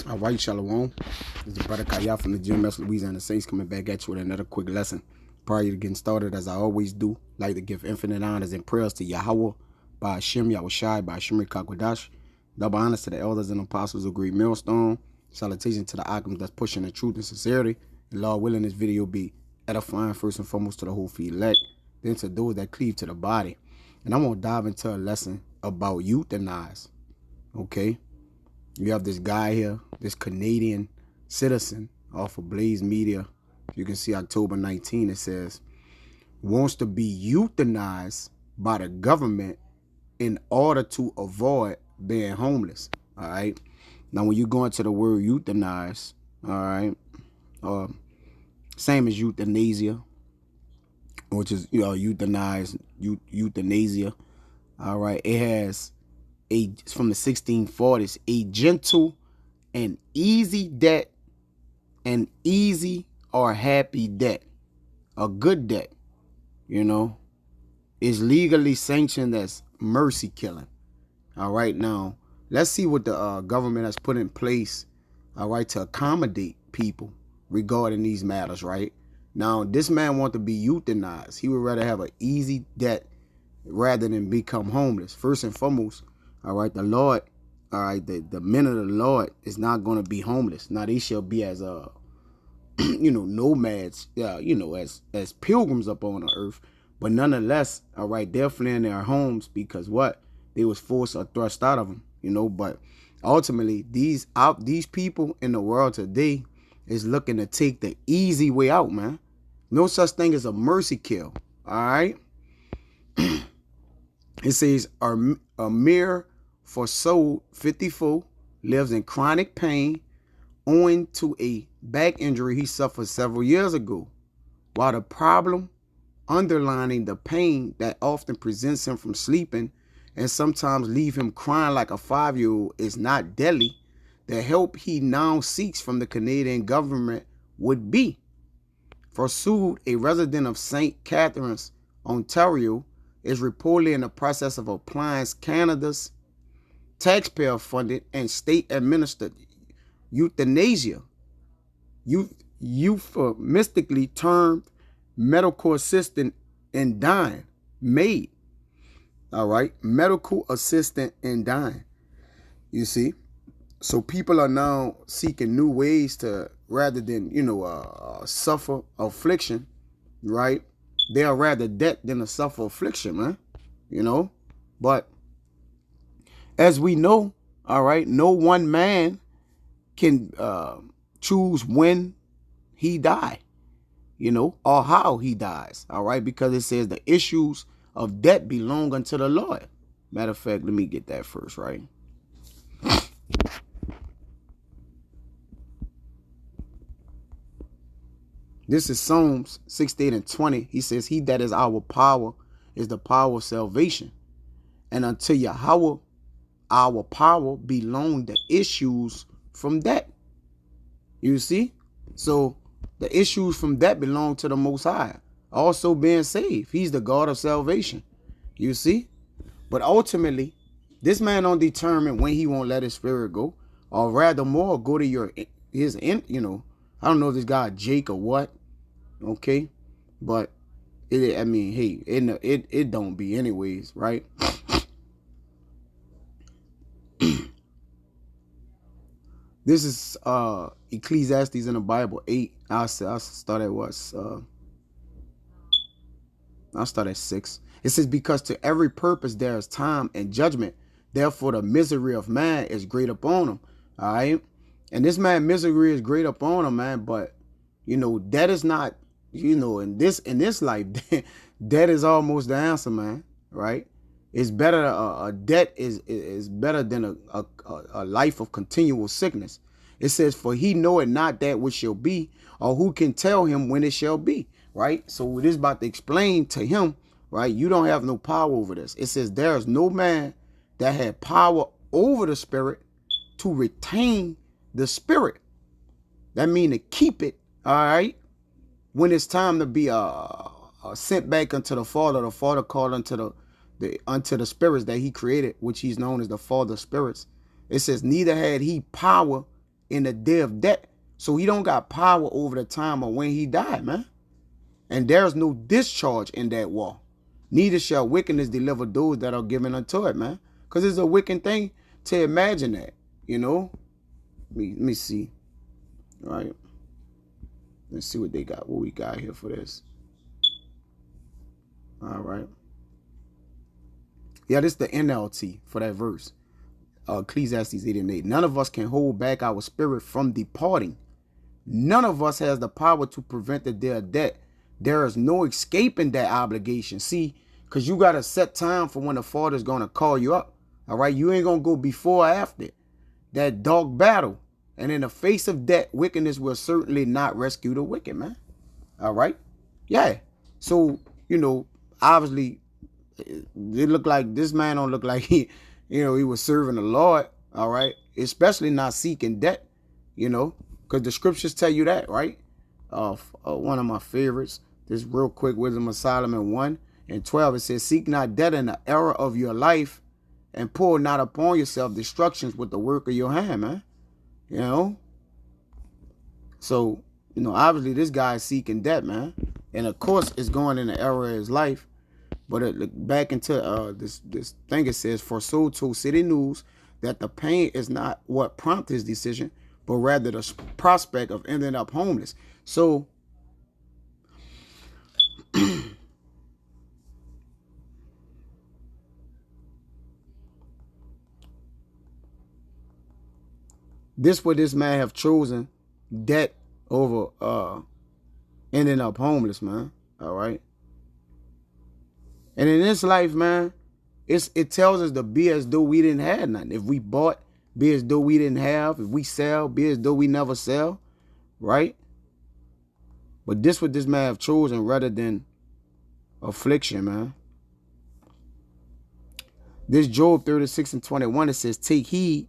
All right, Shalom. This is Brother Kaya from the GMS Louisiana Saints coming back at you with another quick lesson. Prior to getting started, as I always do, like to give infinite honors and prayers to Yahweh, by Hashem, Yahushai, by Hashem Kakwadash. Double honors to the elders and apostles of Great Millstone. Salutation to the Akams that's pushing the truth and sincerity. And Lord willing, this video be edifying first and foremost to the whole field elect, then to those that cleave to the body. And I'm going to dive into a lesson about Euthanized. Okay? You have this guy here, this Canadian citizen off of Blaze Media. You can see October 19, it says, wants to be euthanized by the government in order to avoid being homeless. All right. Now, when you go into the word euthanize, all right, same as euthanasia, which is, euthanize, euthanasia. All right. It has it's from the 1640s, a gentle and easy debt, an easy or happy debt, a good debt, is legally sanctioned as mercy killing. All right, now let's see what the government has put in place, all right, to accommodate people regarding these matters. Right now, this man wants to be euthanized. He would rather have an easy debt rather than become homeless. First and foremost, all right, the Lord, all right, the men of the Lord is not going to be homeless. Now, they shall be as nomads, as pilgrims up on the earth. But nonetheless, all right, they're fleeing their homes because what? They was forced or thrust out of them, But ultimately, these people in the world today is looking to take the easy way out, man. No such thing as a mercy kill, all right? It says, Amir Forsold, 54, lives in chronic pain owing to a back injury he suffered several years ago. While the problem underlining the pain that often presents him from sleeping and sometimes leave him crying like a 5-year-old is not deadly, the help he now seeks from the Canadian government would be. Forsold, a resident of St. Catharines, Ontario, is reportedly in the process of applying Canada's taxpayer-funded and state-administered euthanasia, euphemistically termed medical assistant in dying, MAID. All right, medical assistant in dying. You see, so people are now seeking new ways to, rather than suffer affliction, right? They are rather dead than to suffer affliction, man. But as we know, all right, no one man can choose when he die, or how he dies, all right, because it says the issues of debt belong unto the Lord. Matter of fact, let me get that first, right? This is Psalms 68:20. He says, he that is our power is the power of salvation. And unto Yahweh, our power, belong the issues from that. You see? So the issues from that belong to the Most High. Also being saved. He's the God of salvation. You see? But ultimately, this man don't determine when he won't let his spirit go. Or rather more, go to his I don't know if this guy Jake or what. Okay? But it don't be anyways, right? This is Ecclesiastes in the Bible 8. I'll start at 6. It says, because to every purpose there is time and judgment. Therefore the misery of man is great upon him. All right. And this man misery is great upon him, man. But that is not, in this life, debt is almost the answer, man. Right. It's better. A debt is better than a life of continual sickness. It says, for he knoweth not that which shall be, or who can tell him when it shall be. Right. So it is about to explain to him. Right. You don't have no power over this. It says there is no man that had power over the spirit to retain the spirit. That means to keep it. All right. When it's time to be sent back unto the Father called unto the spirits that he created, which he's known as the Father of spirits. It says, neither had he power in the day of death. So he don't got power over the time of when he died, man. And there's no discharge in that war. Neither shall wickedness deliver those that are given unto it, man. Because it's a wicked thing to imagine that, you know. Let me see. All right. Let's see what they got. What we got here for this. All right. Yeah, this is the NLT for that verse. Ecclesiastes 8 and 8. None of us can hold back our spirit from departing. None of us has the power to prevent the day of death. There is no escaping that obligation. See, because you got a set time for when the Father's going to call you up. All right. You ain't going to go before or after that dark battle. And in the face of that, wickedness will certainly not rescue the wicked, man. All right. Yeah. So, you know, obviously, it looked like this man don't look like he was serving the Lord. All right. Especially not seeking death, you know, because the scriptures tell you that, right? One of my favorites, this real quick, Wisdom of Solomon 1 and 12. It says, seek not death in the era of your life and pour not upon yourself destructions with the work of your hand, man. You know, so, you know, obviously this guy is seeking death, man. And of course, it's going in the era of his life. But back into this thing, it says, for so told City News that the pain is not what prompted his decision, but rather the prospect of ending up homeless. So, this would this man have chosen debt over ending up homeless, man. All right. And in this life, man, it tells us to be as though we didn't have nothing. If we bought, be as though we didn't have. If we sell, be as though we never sell. Right? But this would this man have chosen rather than affliction, man. This Job 36 and 21, it says, take heed,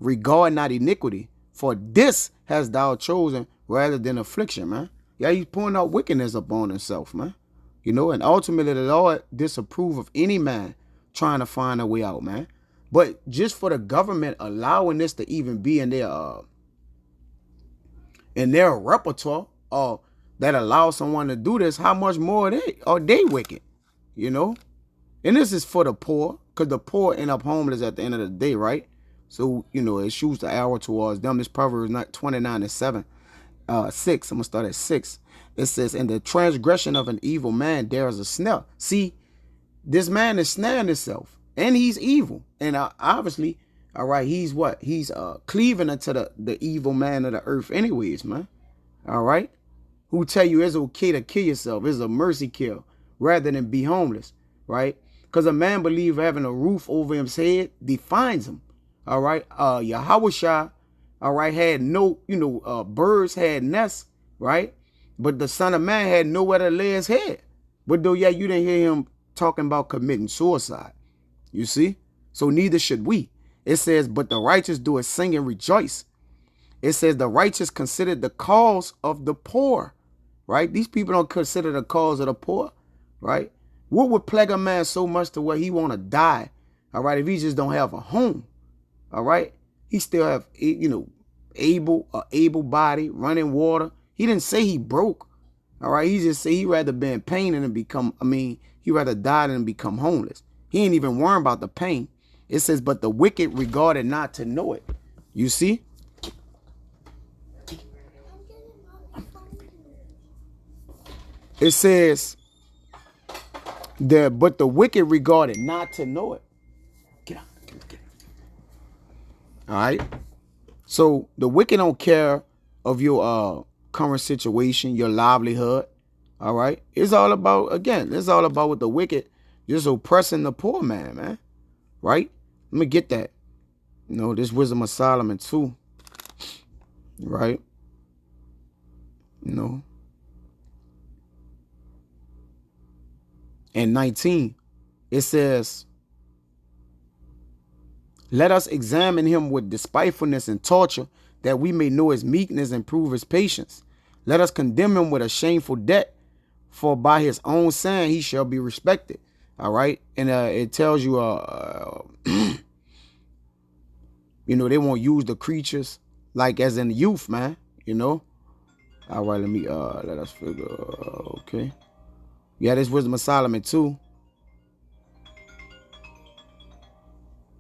regard not iniquity, for this has thou chosen rather than affliction, man. Yeah, he's pouring out wickedness upon himself, man. You know, and ultimately the Lord disapprove of any man trying to find a way out, man. But just for the government allowing this to even be in their repertoire, that allows someone to do this, how much more are they wicked? You know? And this is for the poor, because the poor end up homeless at the end of the day, right? So, you know, it shoots the arrow towards them. This Proverbs 29 and 7. 6. I'm going to start at 6. It says, in the transgression of an evil man, there is a snare. See, this man is snaring himself, and he's evil. And obviously, all right, he's what? He's cleaving unto the evil man of the earth anyways, man. All right? Who tell you it's okay to kill yourself. It's a mercy kill rather than be homeless, right? Because a man believe having a roof over his head defines him. All right? Yahweh, all right, had no, birds had nests, right? But the Son of Man had nowhere to lay his head. But though, yeah, you didn't hear him talking about committing suicide. You see? So neither should we. It says, but the righteous do it sing and rejoice. It says the righteous consider the cause of the poor, right? These people don't consider the cause of the poor, right? What would plague a man so much to where he want to die, all right, if he just don't have a home, all right? He still have, able body, running water. He didn't say he broke, all right? He just said he rather be in pain than he rather die than become homeless. He ain't even worrying about the pain. It says, but the wicked regarded not to know it. You see? It says, but the wicked regarded not to know it. Get out. Get out. All right? So the wicked don't care of your current situation, your livelihood. All right? It's all about with the wicked just oppressing the poor man, right? Let me get that. This Wisdom of Solomon too. Right? And 19, it says, let us examine him with despitefulness and torture, that we may know his meekness and prove his patience. Let us condemn him with a shameful debt, for by his own saying he shall be respected. All right. And it tells you, they won't use the creatures like as in youth, man. You know. All right, let us figure. Okay. Yeah, this Wisdom of Solomon too.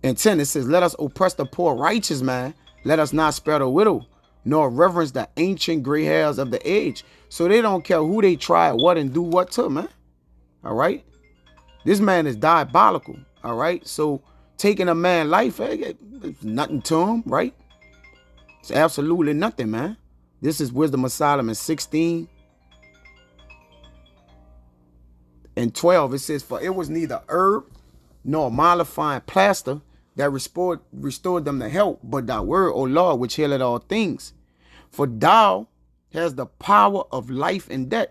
And 10, it says, let us oppress the poor righteous man. Let us not spare the widow, nor reverence the ancient gray hairs of the age. So they don't care who they try what and do what to, man. All right. This man is diabolical. All right. So taking a man's life, it's nothing to him, right? It's absolutely nothing, man. This is Wisdom of Solomon 16 and 12. It says, for it was neither herb nor mollifying plaster that restored them to health, but thy word, O Lord, which healeth all things. For thou hast the power of life and death.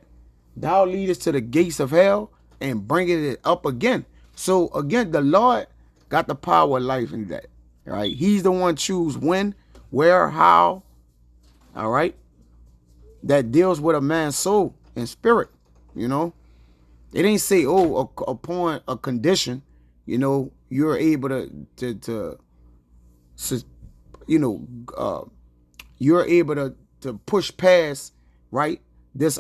Thou leadest to the gates of hell and bringest it up again. So again, the Lord got the power of life and death. All right. He's the one choose when, where, how. All right. That deals with a man's soul and spirit. You know, it ain't say, oh, upon a condition, you know, you're able to you know, you're able to push past, right, this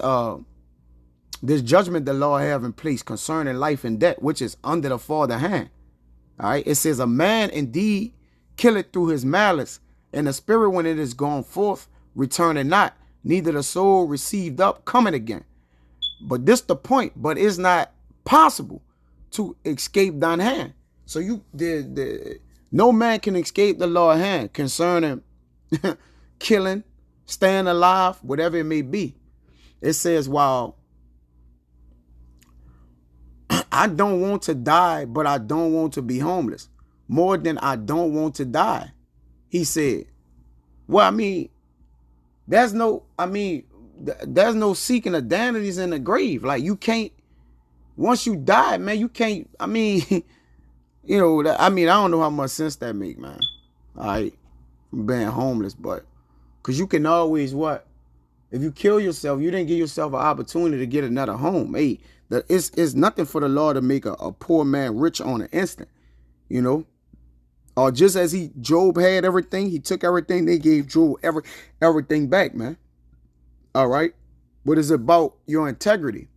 judgment the Lord have in place concerning life and death, which is under the Father hand. All right. It says, a man indeed killeth through his malice, and the spirit when it is gone forth returneth not, neither the soul received up coming again. But this the point, but it's not possible to escape thine hand. So no man can escape the Lord's hand concerning killing, staying alive, whatever it may be. It says, while I don't want to die, but I don't want to be homeless. More than I don't want to die. He said, well, I mean, there's no seeking identities in the grave. Like you can't, once you die, man, you can't, I mean, you know, I don't know how much sense that make, man. All right, from being homeless, but because you can always what? If you kill yourself, you didn't give yourself an opportunity to get another home. Hey, it's nothing for the Lord to make a poor man rich on an instant, you know. Or just as Job had everything, he took everything, they gave Job everything back, man. All right. But it's about your integrity.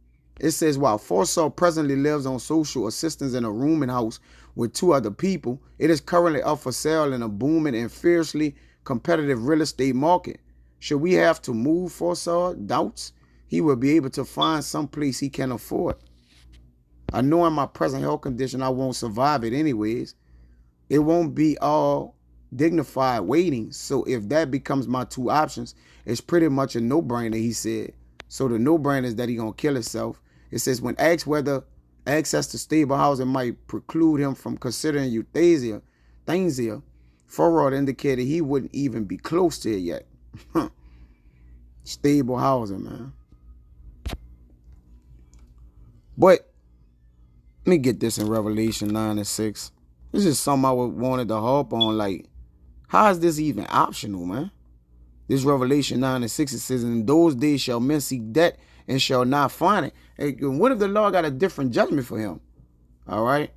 It says, while Forsaw presently lives on social assistance in a rooming house with 2 other people, it is currently up for sale in a booming and fiercely competitive real estate market. Should we have to move Forsaw? Doubts he will be able to find some place he can afford. I know in my present health condition I won't survive it anyways. It won't be all dignified waiting. So if that becomes my 2 options, it's pretty much a no-brainer, he said. So the no-brainer is that he gonna kill himself. It says, when asked whether access to stable housing might preclude him from considering euthanasia, Forward indicated he wouldn't even be close to it yet. Stable housing, man. But let me get this in Revelation 9 and 6. This is something I wanted to harp on. Like, how is this even optional, man? This Revelation 9 and 6, it says, in those days shall men seek death and shall not find it. Hey, what if the Lord got a different judgment for him? All right.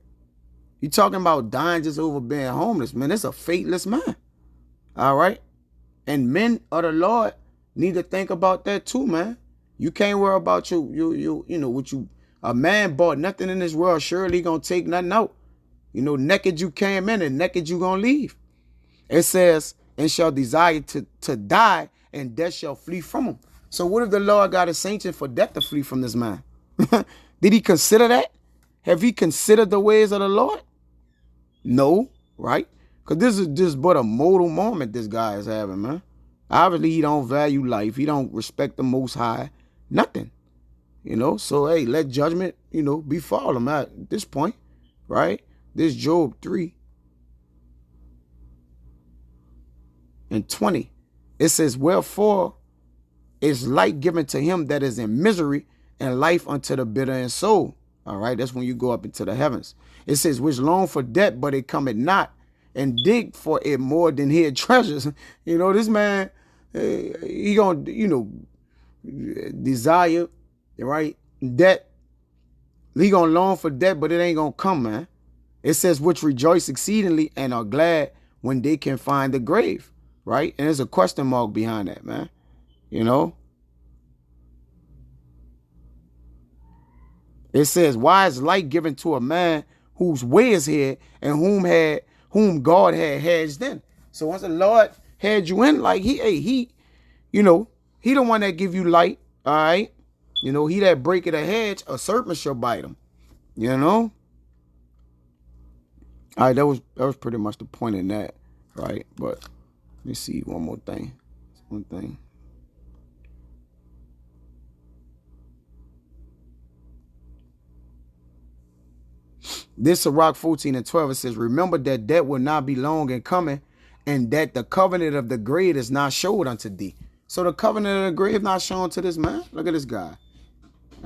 You talking about dying just over being homeless, man. It's a fateless man. All right. And men of the Lord need to think about that too, man. You can't worry about you know, what you, a man bought nothing in this world. Surely gonna take nothing out. You know, naked you came in and naked you gonna leave. It says, and shall desire to die, and death shall flee from him. So what if the Lord got a sanction for death to flee from this man? Did he consider that? Have he considered the ways of the Lord? No, right? Because this is just but a mortal moment this guy is having, man. Obviously, he don't value life. He don't respect the Most High. Nothing. You know, so, hey, let judgment, you know, befall him at this point, right? This Job 3 and 20. It says, wherefore is light given to him that is in misery, and life unto the bitter in soul. All right, that's when you go up into the heavens. It says, which long for debt, but it cometh not, and dig for it more than hid treasures. You know, this man, he gonna, you know, desire, right, debt. He gonna long for debt, but it ain't gonna come, man. It says, which rejoice exceedingly and are glad when they can find the grave, right? And there's a question mark behind that, man. You know? It says, why is light given to a man whose way is here and whom God had hedged in? So once the Lord had you in, like he, you know, he the one that give you light, all right? You know, he that breaketh a hedge, a serpent shall bite him. You know? All right, that was pretty much the point in that, right? But let me see one more thing. One thing. This Sirach 14:12, it says, remember that will not be long in coming, and that the covenant of the grave is not showed unto thee. So the covenant of the grave not shown to this man. Look at this guy.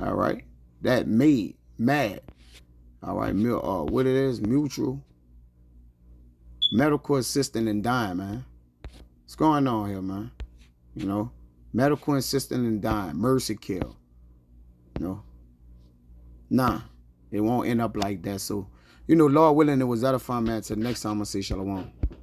All right. That mad. All right. What it is, mutual medical assistant and dying, man. What's going on here, man? You know, medical assistant and dying, mercy kill. You know, nah, it won't end up like that. So, you know, Lord willing, it was edifying, man. Till next time, I'm gonna say shalom.